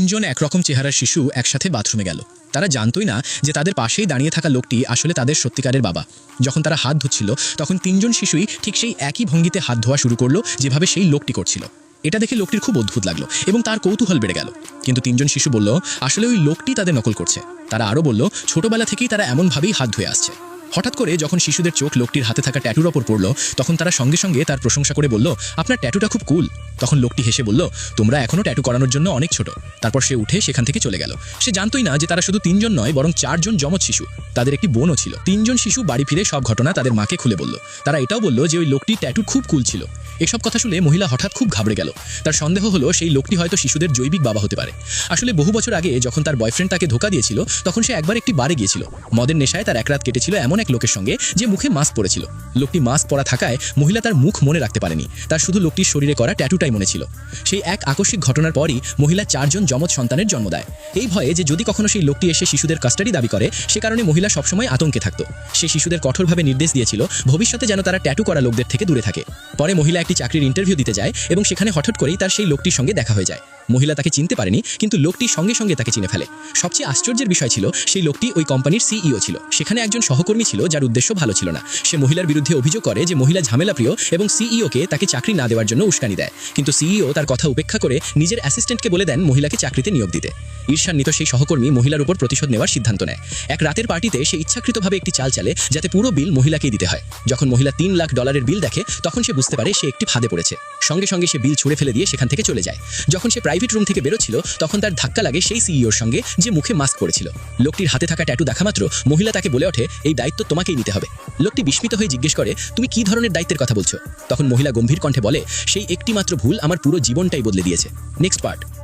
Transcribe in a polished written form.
তিনজন একরকম চেহারার শিশু একসাথে বাথরুমে গেল। তারা জানতই না যে তাদের পাশেই দাঁড়িয়ে থাকা লোকটি আসলে তাদের সত্যিকারের বাবা। যখন তারা হাত ধুচ্ছিল তখন তিনজন শিশুই ঠিক সেই একই ভঙ্গিতে হাত ধোয়া শুরু করলো যেভাবে সেই লোকটি করছিল। এটা দেখে লোকটির খুব অদ্ভুত লাগলো এবং তার কৌতূহল বেড়ে গেল। কিন্তু তিনজন শিশু বলল আসলে ওই লোকটি তাদের নকল করছে। তারা আরও বলল ছোটবেলা থেকেই তারা এমনভাবেই হাত ধুয়ে আসছে। হঠাৎ করে যখন শিশুদের চোখ লোকটির হাতে থাকা ট্যাটুর ওপর পড়ল তখন তারা সঙ্গে সঙ্গে তার প্রশংসা করে বলল, আপনার ট্যাটুটা খুব কুল। তখন লোকটি হেসে বলল, তোমরা এখনও ট্যাটু করানোর জন্য অনেক ছোট। তারপর সে উঠে সেখান থেকে চলে গেল। সে জানতই না যে তারা শুধু তিনজন নয় বরং চারজন যমজ শিশু। তাদের একটি বোনও ছিল। তিনজন শিশু বাড়ি ফিরে সব ঘটনা তাদের মাকে খুলে বলল। তারা এটাও বলল যে ওই লোকটি ট্যাটু খুব কুল ছিল। এসব কথা শুনে মহিলা হঠাৎ খুব ঘাবড়ে গেল। তার সন্দেহ হলো সেই লোকটি হয়তো শিশুদের জৈবিক বাবা হতে পারে। আসলে বহু বছর আগে যখন তার বয়ফ্রেন্ড তাকে ধোঁকা দিয়েছিল তখন সে একবার একটি বারে গিয়েছিল। মদের নেশায় তার এক রাত কেটেছিল এমন এক লোকের সঙ্গে যে মুখে মাস্ক পরেছিল। লোকটি মাস্ক পরা থাকায় মহিলা তার মুখ মনে রাখতে পারেনি। তার শুধু লোকটির শরীরে করা ট্যাটুটাই মনে ছিল। সেই এক আকস্মিক ঘটনার পরই মহিলা চারজন যমজ সন্তানের জন্ম দেয়। এই ভয়ে যে যদি কখনো সেই লোকটি এসে শিশুদের কাস্টাডি দাবি করে, সে কারণে মহিলা সবসময় আতঙ্কে থাকত। সে শিশুদের কঠোরভাবে নির্দেশ দিয়েছিল ভবিষ্যতে যেন তারা ট্যাটু করা লোকদের থেকে দূরে থাকে। পরে মহিলা একটি চাকরির ইন্টারভিউ দিতে যায় এবং সেখানে হঠাৎ করেই তার সেই লোকটির সঙ্গে দেখা হয়ে যায়। মহিলা তাকে চিনতে পারেনি কিন্তু লোকটি সঙ্গে সঙ্গে তাকে চিনে ফেলে। সবচেয়ে আশ্চর্যের বিষয় ছিল সেই লোকটি ওই কোম্পানির সিইও ছিল। সেখানে একজন সহকর্মী ছিল যার উদ্দেশ্য ভালো ছিল না। সে মহিলার বিরুদ্ধে অভিযোগ করে যে মহিলা ঝামেলাপ্রিয় এবং সিইওকে তাকে চাকরি না দেওয়ার জন্য উস্কানি দেয়। কিন্তু সিইও তার কথা উপেক্ষা করে নিজের অ্যাসিস্ট্যান্টকে বলে দেন মহিলাকে চাকরিতে নিয়োগ দিতে। ঈর্ষান্বিত সেই সহকর্মী মহিলার উপর প্রতিশোধ নেওয়ার সিদ্ধান্ত নেয়। এক রাতের পার্টিতে সে ইচ্ছাকৃতভাবে একটি চাল চালে যাতে পুরো বিল মহিলাকেই দিতে হয়। যখন মহিলা $3 লাখ বিল দেখে তখন সে বুঝতে পারে সে একটি ফাঁদে পড়েছে। সঙ্গে সঙ্গে সে বিল ছুঁড়ে ফেলে দিয়ে সেখান থেকে চলে যায়। যখন সে প্রাইভেট রুম থেকে বেরোচ্ছিল তখন তার ধাক্কা লাগে সেই সিইওর সঙ্গে যে মুখে মাস্ক পরেছিল। লোকটির হাতে থাকা ট্যাটু দেখা মাত্র মহিলা তাকে বলে ওঠে, এই দায়িত্ব তোমাকেই নিতে হবে। লোকটি বিস্মিত হয়ে জিজ্ঞেস করে, তুমি কি ধরনের দায়িত্বের কথা বলছো? তখন মহিলা গম্ভীর কণ্ঠে বলে, সেই একটি মাত্র ভুল আমার পুরো জীবনটাই বদলে দিয়েছে। Next part.